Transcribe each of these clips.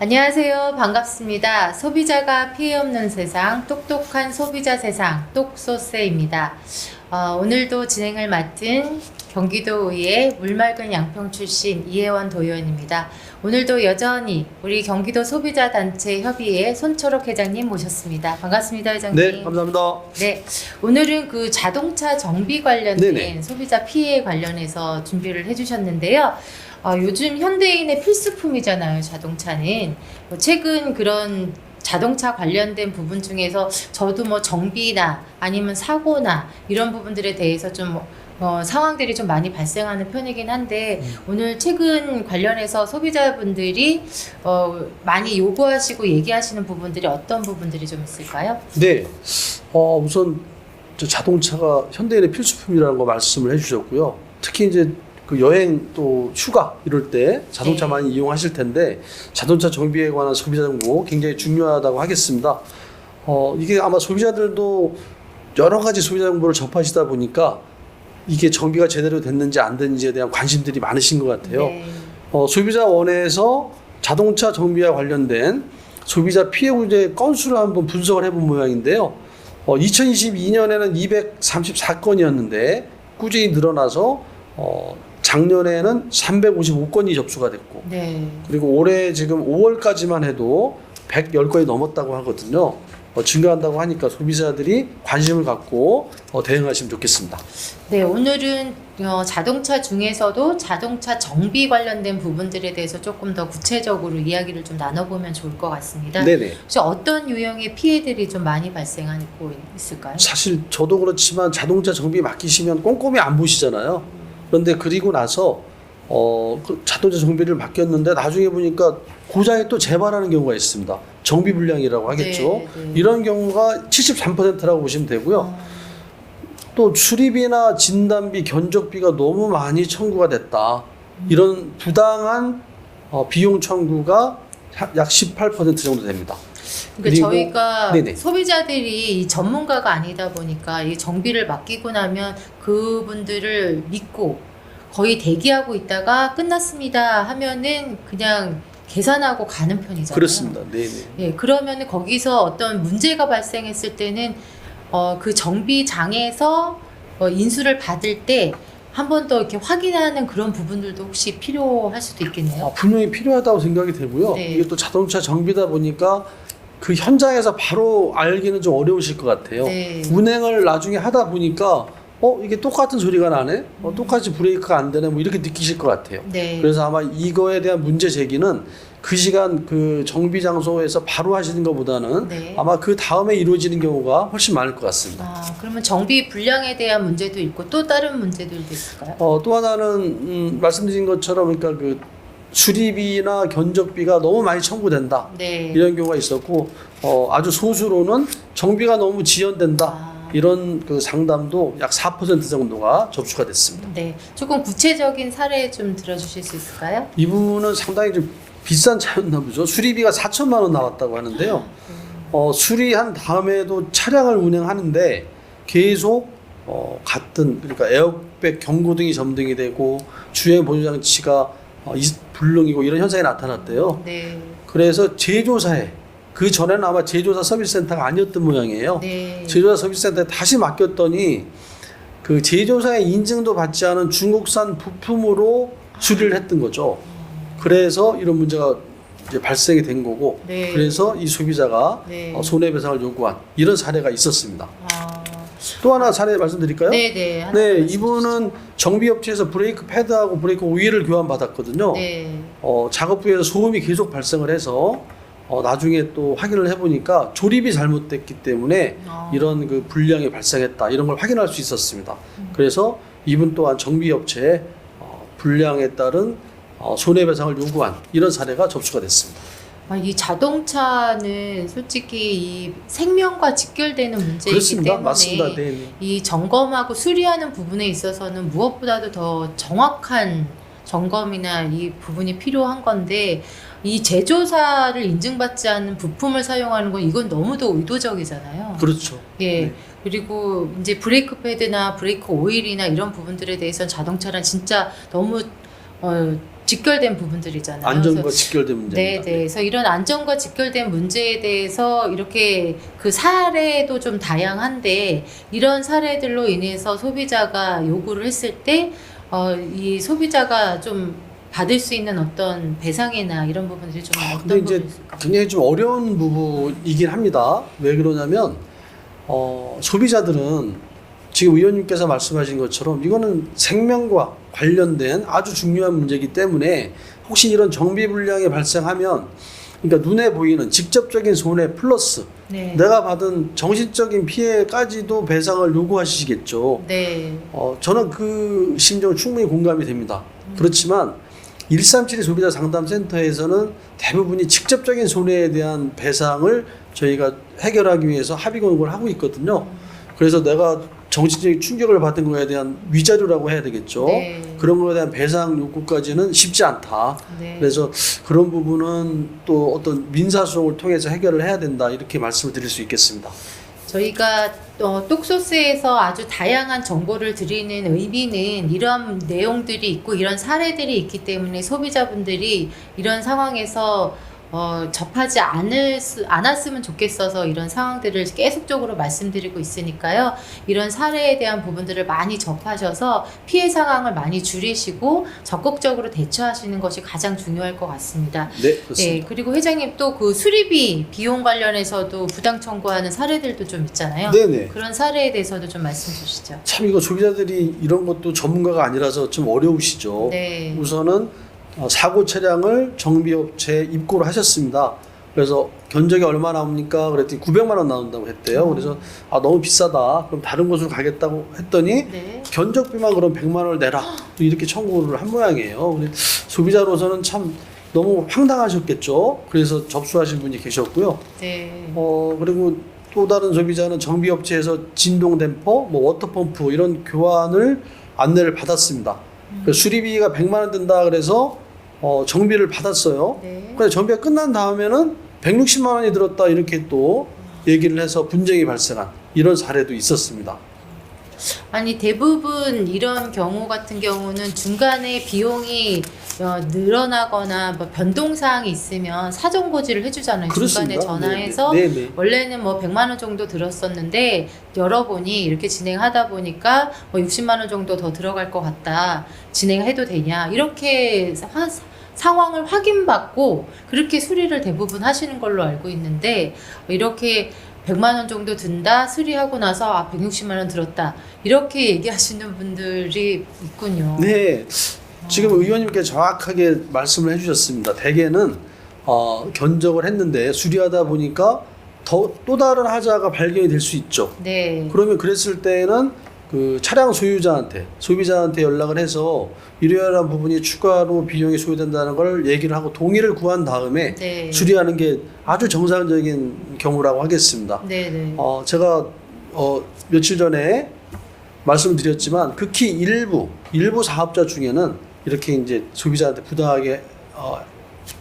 안녕하세요. 반갑습니다. 소비자가 피해 없는 세상, 똑똑한 소비자 세상, 똑소세입니다. 오늘도 진행을 맡은 경기도의회 물맑은 양평 출신 이혜원 도의원입니다. 오늘도 여전히 우리 경기도 소비자단체 협의회 손초록 회장님 모셨습니다. 반갑습니다, 회장님. 네, 감사합니다. 네, 오늘은 그 자동차 정비 관련된 네네. 소비자 피해 관련해서 준비를 해주셨는데요. 요즘 현대인의 필수품이잖아요, 자동차는. 최근 그런 자동차 관련된 부분 중에서 저도 뭐 정비나 아니면 사고나 이런 부분들에 대해서 좀 상황들이 좀 많이 발생하는 편이긴 한데 오늘 최근 관련해서 소비자분들이 많이 요구하시고 얘기하시는 부분들이 어떤 부분들이 좀 있을까요? 네, 우선 저 자동차가 현대인의 필수품이라는 거 말씀을 해주셨고요. 특히 이제 그 여행 또 휴가 이럴 때 자동차 네. 많이 이용하실 텐데 자동차 정비에 관한 소비자 정보 굉장히 중요하다고 하겠습니다. 이게 아마 소비자들도 여러 가지 소비자 정보를 접하시다 보니까 이게 정비가 제대로 됐는지 안 됐는지에 대한 관심들이 많으신 것 같아요. 네. 소비자원에서 자동차 정비와 관련된 소비자 피해 구제 건수를 한번 분석을 해본 모양인데요. 2022년에는 234건이었는데 꾸준히 늘어나서 작년에는 355건이 접수가 됐고 네. 그리고 올해 지금 5월까지만 해도 110건이 넘었다고 하거든요. 증가한다고 하니까 소비자들이 관심을 갖고 대응하시면 좋겠습니다. 네, 오늘은 자동차 중에서도 자동차 정비 관련된 부분들에 대해서 조금 더 구체적으로 이야기를 좀 나눠보면 좋을 것 같습니다. 네네. 혹시 어떤 유형의 피해들이 좀 많이 발생하고 있을까요? 사실 저도 그렇지만 자동차 정비 맡기시면 꼼꼼히 안 보시잖아요. 그런데 그리고 나서 그 자동차 정비를 맡겼는데 나중에 보니까 고장이 또 재발하는 경우가 있습니다. 정비 불량이라고 하겠죠. 네, 네. 이런 경우가 73%라고 보시면 되고요. 또 수리비나 진단비, 견적비가 너무 많이 청구가 됐다. 이런 부당한 비용 청구가 약 18% 정도 됩니다. 그러니까 그리고- 저희가 네네. 소비자들이 이 전문가가 아니다 보니까 이 정비를 맡기고 나면 그분들을 믿고 거의 대기하고 있다가 끝났습니다 하면은 그냥 계산하고 가는 편이잖아요. 그렇습니다. 네네. 예, 그러면 거기서 어떤 문제가 발생했을 때는 그 정비장에서 인수를 받을 때 한 번 더 이렇게 확인하는 그런 부분들도 혹시 필요할 수도 있겠네요. 분명히 필요하다고 생각이 되고요. 네. 이게 또 자동차 정비다 보니까 그 현장에서 바로 알기는 좀 어려우실 것 같아요. 네. 운행을 나중에 하다 보니까 이게 똑같은 소리가 나네? 똑같이 브레이크가 안 되네? 뭐 이렇게 느끼실 것 같아요. 네. 그래서 아마 이거에 대한 문제 제기는 그 시간 그 정비 장소에서 바로 하시는 것보다는 네. 아마 그 다음에 이루어지는 경우가 훨씬 많을 것 같습니다. 그러면 정비 불량에 대한 문제도 있고 또 다른 문제들도 있을까요? 또 하나는 말씀드린 것처럼 그러니까 그 수리비나 견적비가 너무 많이 청구된다. 네. 이런 경우가 있었고 아주 소수로는 정비가 너무 지연된다. 이런 그 상담도 약 4% 정도가 접수가 됐습니다. 네. 조금 구체적인 사례 좀 들어주실 수 있을까요? 이 부분은 상당히 좀 비싼 차였나 보죠. 수리비가 4천만 원 나왔다고 하는데요. 수리한 다음에도 차량을 운행하는데 계속 같은 그러니까 에어백 경고등이 점등이 되고 주행 보조 장치가 불능이고 이런 현상이 나타났대요. 네. 그래서 제조사에 그 전에는 아마 제조사 서비스센터가 아니었던 모양이에요. 네. 제조사 서비스센터에 다시 맡겼더니 그 제조사의 인증도 받지 않은 중국산 부품으로 수리를 했던 거죠. 그래서 이런 문제가 이제 발생이 된 거고, 네. 그래서 이 소비자가 네. 손해배상을 요구한 이런 사례가 있었습니다. 아, 또 하나 사례 말씀드릴까요? 네네. 하나 네, 말씀 이분은 정비업체에서 브레이크 패드하고 브레이크 오일을 교환받았거든요. 네. 작업부에서 소음이 계속 발생을 해서 나중에 또 확인을 해보니까 조립이 잘못됐기 때문에 이런 그 불량이 발생했다 이런 걸 확인할 수 있었습니다. 그래서 이분 또한 정비업체에 불량에 따른 손해배상을 요구한 이런 사례가 접수가 됐습니다. 이 자동차는 솔직히 이 생명과 직결되는 문제이기 그렇습니다. 때문에 맞습니다. 네. 이 점검하고 수리하는 부분에 있어서는 무엇보다도 더 정확한 점검이나 이 부분이 필요한 건데 이 제조사를 인증받지 않은 부품을 사용하는 건 이건 너무도 의도적이잖아요. 그렇죠. 예. 네. 그리고 이제 브레이크 패드나 브레이크 오일이나 이런 부분들에 대해서는 자동차랑 진짜 너무 직결된 부분들이잖아요. 안전과 그래서 직결된 네, 문제입니다. 네. 그래서 이런 안전과 직결된 문제에 대해서 이렇게 그 사례도 좀 다양한데 이런 사례들로 인해서 소비자가 요구를 했을 때 이 소비자가 좀 받을 수 있는 어떤 배상이나 이런 부분들이 좀 근데 어떤 이제 부분이 있을까요? 굉장히 좀 어려운 부분이긴 합니다. 왜 그러냐면 소비자들은 지금 의원님께서 말씀하신 것처럼 이거는 생명과 관련된 아주 중요한 문제이기 때문에 혹시 이런 정비 불량이 발생하면 그러니까 눈에 보이는 직접적인 손해 플러스 네. 내가 받은 정신적인 피해까지도 배상을 요구하시겠죠. 네. 저는 그 심정 충분히 공감이 됩니다. 그렇지만 1372 소비자 상담센터에서는 대부분이 직접적인 손해에 대한 배상을 저희가 해결하기 위해서 합의 권고를 하고 있거든요. 그래서 내가 정신적인 충격을 받은 거에 대한 위자료라고 해야 되겠죠. 네. 그런 거에 대한 배상 요구까지는 쉽지 않다. 네. 그래서 그런 부분은 또 어떤 민사소송을 통해서 해결을 해야 된다. 이렇게 말씀을 드릴 수 있겠습니다. 저희가 똑소스에서 아주 다양한 정보를 드리는 의미는 이런 내용들이 있고 이런 사례들이 있기 때문에 소비자분들이 이런 상황에서 접하지 않았으면 좋겠어서 이런 상황들을 계속적으로 말씀드리고 있으니까요. 이런 사례에 대한 부분들을 많이 접하셔서 피해 상황을 많이 줄이시고 적극적으로 대처하시는 것이 가장 중요할 것 같습니다. 네, 그렇습니다. 네, 그리고 회장님 또 그 수리비 비용 관련해서도 부당 청구하는 사례들도 좀 있잖아요. 네네. 그런 사례에 대해서도 좀 말씀 주시죠. 참 이거 소비자들이 이런 것도 전문가가 아니라서 좀 어려우시죠. 네. 우선은 사고 차량을 정비업체에 입고를 하셨습니다. 그래서 견적이 얼마 나옵니까? 그랬더니 900만 원 나온다고 했대요. 그래서 너무 비싸다. 그럼 다른 곳으로 가겠다고 했더니 네. 견적비만 그럼 100만 원을 내라. 또 이렇게 청구를 한 모양이에요. 근데 소비자로서는 참 너무 황당하셨겠죠. 그래서 접수하신 분이 계셨고요. 네. 그리고 또 다른 소비자는 정비업체에서 진동댐퍼, 워터펌프 이런 교환을 안내를 받았습니다. 그래서 수리비가 100만 원 든다 그래서 정비를 받았어요. 네. 근데 정비가 끝난 다음에는 160만 원이 들었다 이렇게 또 얘기를 해서 분쟁이 발생한 이런 사례도 있었습니다. 아니 대부분 이런 경우 같은 경우는 중간에 비용이 늘어나거나 뭐 변동사항이 있으면 사전 고지를 해주잖아요. 그렇습니다. 중간에 전화해서 네네. 원래는 뭐 100만 원 정도 들었었는데 열어보니 이렇게 진행하다 보니까 뭐 60만 원 정도 더 들어갈 것 같다. 진행해도 되냐 이렇게 상황을 확인받고 그렇게 수리를 대부분 하시는 걸로 알고 있는데 이렇게 100만 원 정도 든다 수리하고 나서 160만 원 들었다 이렇게 얘기하시는 분들이 있군요. 네, 지금 의원님께 정확하게 말씀을 해주셨습니다. 대개는 견적을 했는데 수리하다 보니까 또 다른 하자가 발견이 될 수 있죠. 네. 그러면 그랬을 때는 그 차량 소유자한테 소비자한테 연락을 해서 이러한 부분이 추가로 비용이 소요된다는 걸 얘기를 하고 동의를 구한 다음에 네. 수리하는 게 아주 정상적인 경우라고 하겠습니다. 네, 네. 제가 며칠 전에 말씀드렸지만 극히 일부 사업자 중에는 이렇게 이제 소비자한테 부당하게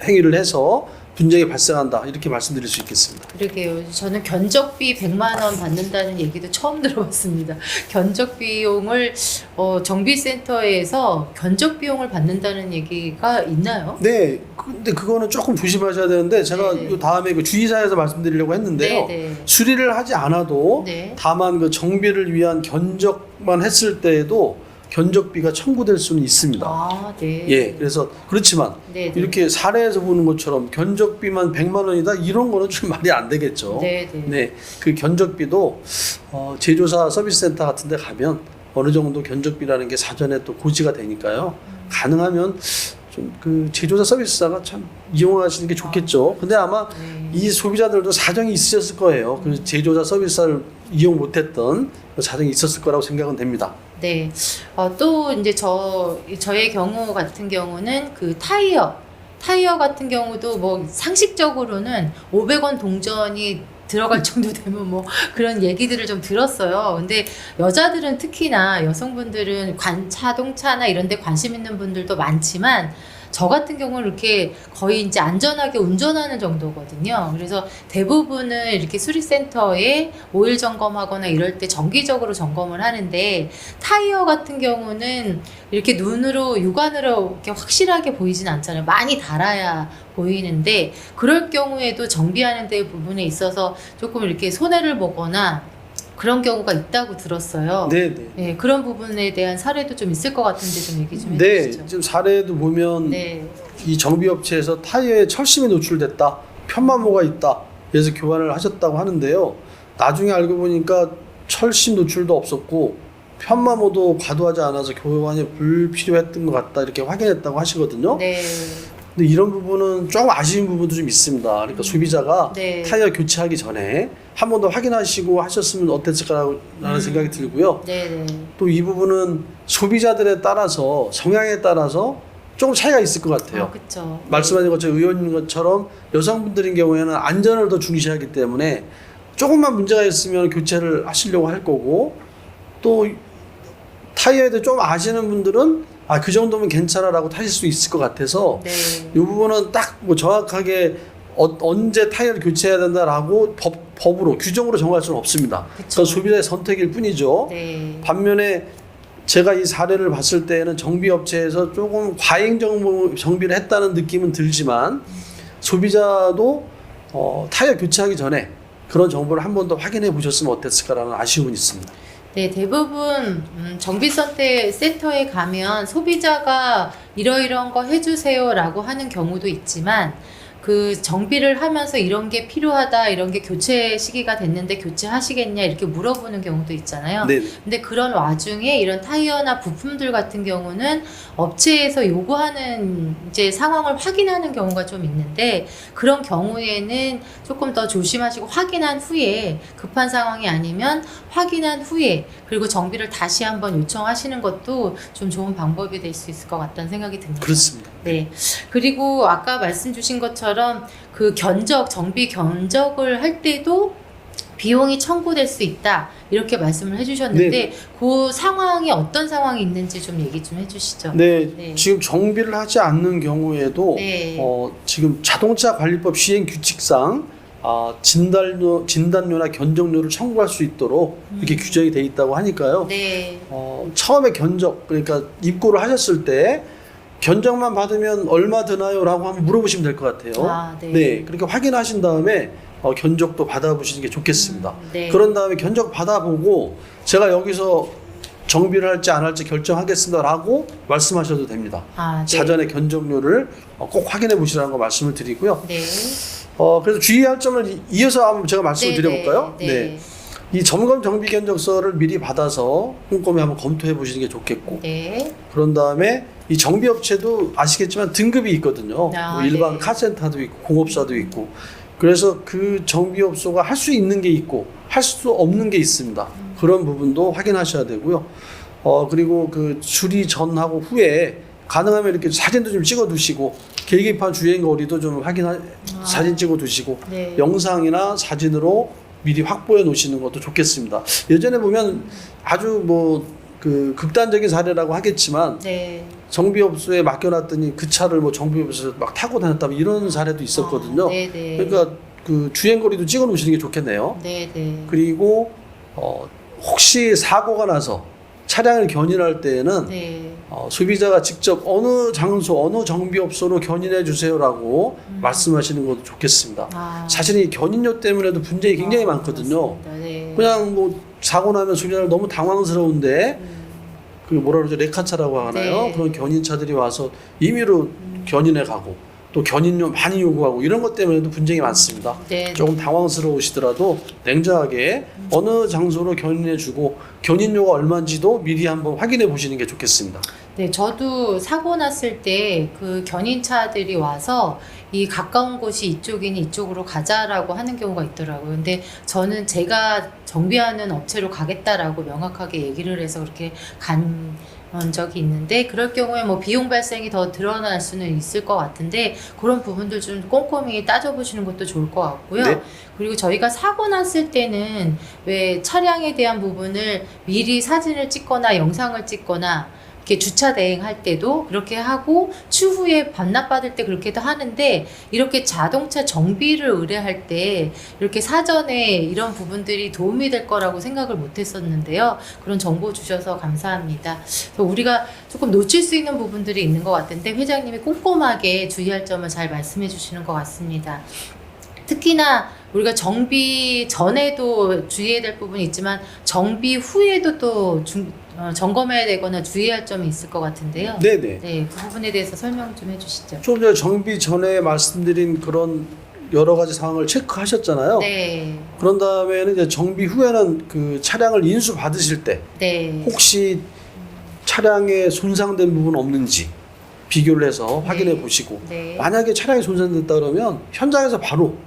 행위를 해서 분쟁이 발생한다 이렇게 말씀드릴 수 있겠습니다. 그러게요. 저는 견적비 100만 원 받는다는 얘기도 처음 들어봤습니다. 견적 비용을 정비센터에서 견적 비용을 받는다는 얘기가 있나요? 네, 근데 그거는 조금 조심하셔야 되는데 제가 네네. 요 다음에 그 주의사에서 말씀드리려고 했는데요. 네네. 수리를 하지 않아도 네. 다만 그 정비를 위한 견적만 했을 때에도 견적비가 청구될 수는 있습니다. 아, 네. 예, 그래서 그렇지만 네네. 이렇게 사례에서 보는 것처럼 견적비만 100만 원이다 이런 거는 좀 말이 안 되겠죠. 네네. 네, 그 견적비도 제조사 서비스센터 같은 데 가면 어느 정도 견적비라는 게 사전에 또 고지가 되니까요. 가능하면 좀 그 제조사 서비스사가 참 이용하시는 게 좋겠죠. 근데 아마 네. 이 소비자들도 사정이 있으셨을 거예요. 그 제조사 서비스사를 이용 못했던 그 사정이 있었을 거라고 생각은 됩니다. 네. 또 이제 저의 경우 같은 경우는 그 타이어 같은 경우도 뭐 상식적으로는 500원 동전이 들어갈 정도 되면 뭐 그런 얘기들을 좀 들었어요. 근데 여자들은 특히나 여성분들은 자동차나 이런 데 관심 있는 분들도 많지만 저 같은 경우는 이렇게 거의 이제 안전하게 운전하는 정도거든요. 그래서 대부분은 이렇게 수리센터에 오일 점검하거나 이럴 때 정기적으로 점검을 하는데, 타이어 같은 경우는 이렇게 눈으로 육안으로 이렇게 확실하게 보이진 않잖아요. 많이 달아야 보이는데, 그럴 경우에도 정비하는 데 부분에 있어서 조금 이렇게 손해를 보거나 그런 경우가 있다고 들었어요. 네, 네, 그런 부분에 대한 사례도 좀 있을 것 같은데 좀 얘기 좀 네, 해주시죠. 지금 사례도 보면 네, 이 정비업체에서 타이어에 철심이 노출됐다, 편마모가 있다, 그래서 교환을 하셨다고 하는데요. 나중에 알고 보니까 철심 노출도 없었고 편마모도 과도하지 않아서 교환이 불필요했던 것 같다, 이렇게 확인했다고 하시거든요. 네, 근데 이런 부분은 조금 아쉬운 부분도 좀 있습니다. 그러니까 소비자가 네. 타이어 교체하기 전에 한 번 더 확인하시고 하셨으면 어땠을까라는 생각이 들고요. 네, 네. 또 이 부분은 소비자들에 따라서, 성향에 따라서 조금 차이가 있을 것 같아요. 그렇죠. 말씀하신 것처럼 의원님 것처럼 여성분들인 경우에는 안전을 더 중시하기 때문에 조금만 문제가 있으면 교체를 하시려고 할 거고, 또 타이어에 대해 좀 아시는 분들은 그 정도면 괜찮아라고 타실 수 있을 것 같아서, 네, 이 부분은 딱 뭐 정확하게 언제 타이어를 교체해야 된다라고 법으로 규정으로 정할 수는 없습니다. 그쵸. 그건 소비자의 선택일 뿐이죠. 네, 반면에 제가 이 사례를 봤을 때는 정비업체에서 조금 과잉 정비를 했다는 느낌은 들지만, 소비자도 타이어 교체하기 전에 그런 정보를 한 번 더 확인해 보셨으면 어땠을까라는 아쉬움은 있습니다. 네, 대부분 정비센터에 가면 소비자가 이러이러한 거 해주세요라고 하는 경우도 있지만, 그 정비를 하면서 이런 게 필요하다, 이런 게 교체 시기가 됐는데 교체하시겠냐 이렇게 물어보는 경우도 있잖아요. 네. 근데 그런 와중에 이런 타이어나 부품들 같은 경우는 업체에서 요구하는 이제 상황을 확인하는 경우가 좀 있는데, 그런 경우에는 조금 더 조심하시고 확인한 후에, 급한 상황이 아니면 확인한 후에, 그리고 정비를 다시 한번 요청하시는 것도 좀 좋은 방법이 될 수 있을 것 같다는 생각이 듭니다. 그렇습니다. 네. 그리고 아까 말씀 주신 것처럼 그 정비 견적을 할 때도 비용이 청구될 수 있다, 이렇게 말씀을 해주셨는데, 네. 그 상황이 어떤 상황이 있는지 좀 얘기 좀 해주시죠. 네, 네. 지금 정비를 하지 않는 경우에도 네. 지금 자동차 관리법 시행 규칙상 진단료나 견적료를 청구할 수 있도록 이렇게 규정이 돼 있다고 하니까요. 네. 처음에 견적, 그러니까 입고를 하셨을 때 견적만 받으면 얼마 드나요라고 한번 물어보시면 될 것 같아요. 네. 그렇게 확인하신 다음에 견적도 받아보시는 게 좋겠습니다. 네. 그런 다음에 견적 받아보고 제가 여기서 정비를 할지 안 할지 결정하겠습니다라고 말씀하셔도 됩니다. 네. 사전에 견적료를 꼭 확인해 보시라는 거 말씀을 드리고요. 네. 그래서 주의할 점을 이어서 한번 제가 말씀을 드려볼까요? 네. 이 점검 정비 견적서를 미리 받아서 꼼꼼히 한번 검토해 보시는 게 좋겠고, 네. 그런 다음에 이 정비업체도 아시겠지만 등급이 있거든요. 뭐 일반 네. 카센터도 있고 공업사도 있고, 그래서 그 정비업소가 할 수 있는 게 있고 할 수 없는 게 있습니다. 그런 부분도 확인하셔야 되고요. 그리고 그 수리 전하고 후에 가능하면 이렇게 사진도 좀 찍어 두시고, 계기판 주행 거리도 좀 사진 찍어 두시고, 네. 영상이나 사진으로 미리 확보해 놓으시는 것도 좋겠습니다. 예전에 보면 아주 그 극단적인 사례라고 하겠지만, 네. 정비업소에 맡겨놨더니 그 차를 정비업소에서 막 타고 다녔다, 이런 사례도 있었거든요. 네. 그러니까 그 주행거리도 찍어 놓으시는 게 좋겠네요. 네. 그리고 혹시 사고가 나서 차량을 견인할 때에는 네. 소비자가 직접 어느 장소, 어느 정비업소로 견인해 주세요라고 말씀하시는 것도 좋겠습니다. 사실 이 견인료 때문에도 분쟁이 굉장히 많거든요. 맞습니다. 네. 그냥 사고 나면 소비자를 너무 당황스러운데, 그 뭐라 그러죠, 레카차라고 하나요? 네. 그런 견인차들이 와서 임의로 견인해 가고, 또 견인료 많이 요구하고, 이런 것 때문에도 분쟁이 많습니다. 네. 조금 당황스러우시더라도 냉정하게 어느 장소로 견인해 주고 견인료가 얼마인지도 미리 한번 확인해 보시는 게 좋겠습니다. 네, 저도 사고 났을 때 그 견인차들이 와서 이 가까운 곳이 이쪽이니 이쪽으로 가자라고 하는 경우가 있더라고요. 근데 저는 제가 정비하는 업체로 가겠다라고 명확하게 얘기를 해서 그렇게 간 적이 있는데, 그럴 경우에 비용 발생이 더 드러날 수는 있을 것 같은데, 그런 부분들 좀 꼼꼼히 따져보시는 것도 좋을 것 같고요. 네. 그리고 저희가 사고 났을 때는 왜 차량에 대한 부분을 미리 사진을 찍거나 영상을 찍거나 이렇게 주차 대행할 때도 그렇게 하고 추후에 반납받을 때 그렇게도 하는데 이렇게 자동차 정비를 의뢰할 때 이렇게 사전에 이런 부분들이 도움이 될 거라고 생각을 못 했었는데요. 그런 정보 주셔서 감사합니다. 그래서 우리가 조금 놓칠 수 있는 부분들이 있는 것 같은데 회장님이 꼼꼼하게 주의할 점을 잘 말씀해 주시는 것 같습니다. 특히나 우리가 정비 전에도 주의해야 될 부분이 있지만 정비 후에도 또 점검해야 되거나 주의할 점이 있을 것 같은데요. 네네. 네, 그 부분에 대해서 설명 좀 해주시죠. 좀 전에 정비 전에 말씀드린 그런 여러 가지 상황을 체크하셨잖아요. 네, 그런 다음에는 이제 정비 후에는 그 차량을 인수 받으실 때 네, 혹시 차량에 손상된 부분 없는지 비교를 해서 확인해 네. 보시고 네, 만약에 차량이 손상됐다 그러면 현장에서 바로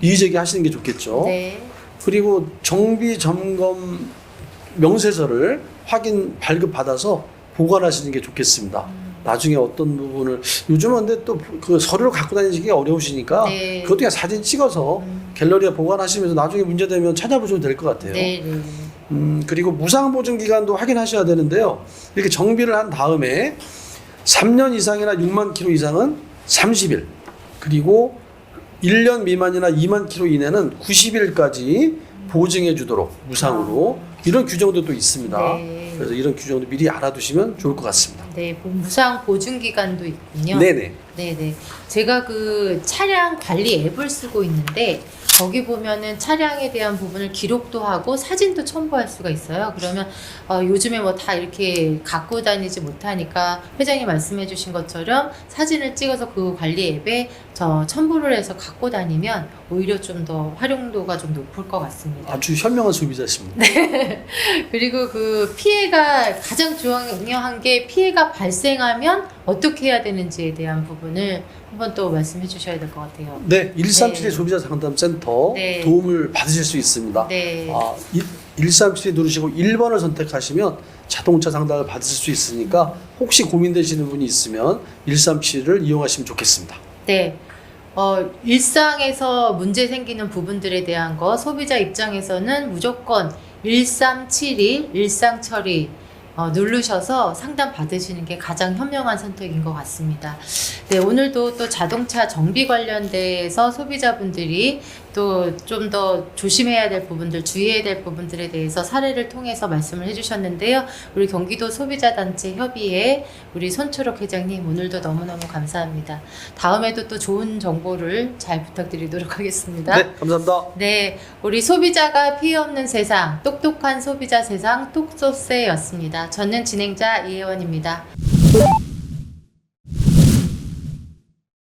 이의제기 하시는 게 좋겠죠. 네, 그리고 정비 점검 명세서를 확인 발급 받아서 보관하시는 게 좋겠습니다. 나중에 어떤 부분을 요즘은 근데 또 그 서류를 갖고 다니기 어려우시니까 네. 그것도 그냥 사진 찍어서 갤러리에 보관하시면서 나중에 문제되면 찾아보셔도 될 것 같아요. 네, 네. 그리고 무상 보증 기간도 확인하셔야 되는데요. 이렇게 정비를 한 다음에 3년 이상이나 6만 킬로 이상은 30일, 그리고 1년 미만이나 2만 킬로 이내는 90일까지 보증해 주도록 무상으로 이런 규정도 또 있습니다. 네. 그래서 이런 규정도 미리 알아두시면 좋을 것 같습니다. 네, 무상 보증 기간도 있군요. 네네. 네네. 제가 그 차량 관리 앱을 쓰고 있는데 거기 보면은 차량에 대한 부분을 기록도 하고 사진도 첨부할 수가 있어요. 그러면 요즘에 뭐 다 이렇게 갖고 다니지 못하니까 회장님 말씀해 주신 것처럼 사진을 찍어서 그 관리 앱에 첨부를 해서 갖고 다니면 오히려 좀 더 활용도가 좀 높을 것 같습니다. 아주 현명한 소비자십니다. 그리고 그 피해가 가장 중요한 게 피해가 발생하면 어떻게 해야 되는지에 대한 부분을 한번 또 말씀해 주셔야 될 것 같아요. 네, 137 네. 소비자 상담센터 네. 도움을 받으실 수 있습니다. 네. 137 누르시고 1번을 선택하시면 자동차 상담을 받으실 수 있으니까 혹시 고민되시는 분이 있으면 137을 이용하시면 좋겠습니다. 네. 일상에서 문제 생기는 부분들에 대한 거 소비자 입장에서는 무조건 1372 일상 처리 누르셔서 상담 받으시는 게 가장 현명한 선택인 것 같습니다. 네, 오늘도 또 자동차 정비 관련돼서 소비자분들이 또 좀 더 조심해야 될 부분들, 주의해야 될 부분들에 대해서 사례를 통해서 말씀을 해주셨는데요. 우리 경기도 소비자단체 협의회 우리 손초록 회장님 오늘도 너무너무 감사합니다. 다음에도 또 좋은 정보를 잘 부탁드리도록 하겠습니다. 네, 감사합니다. 네, 우리 소비자가 피해 없는 세상, 똑똑한 소비자 세상 똑소세였습니다. 저는 진행자 이혜원입니다.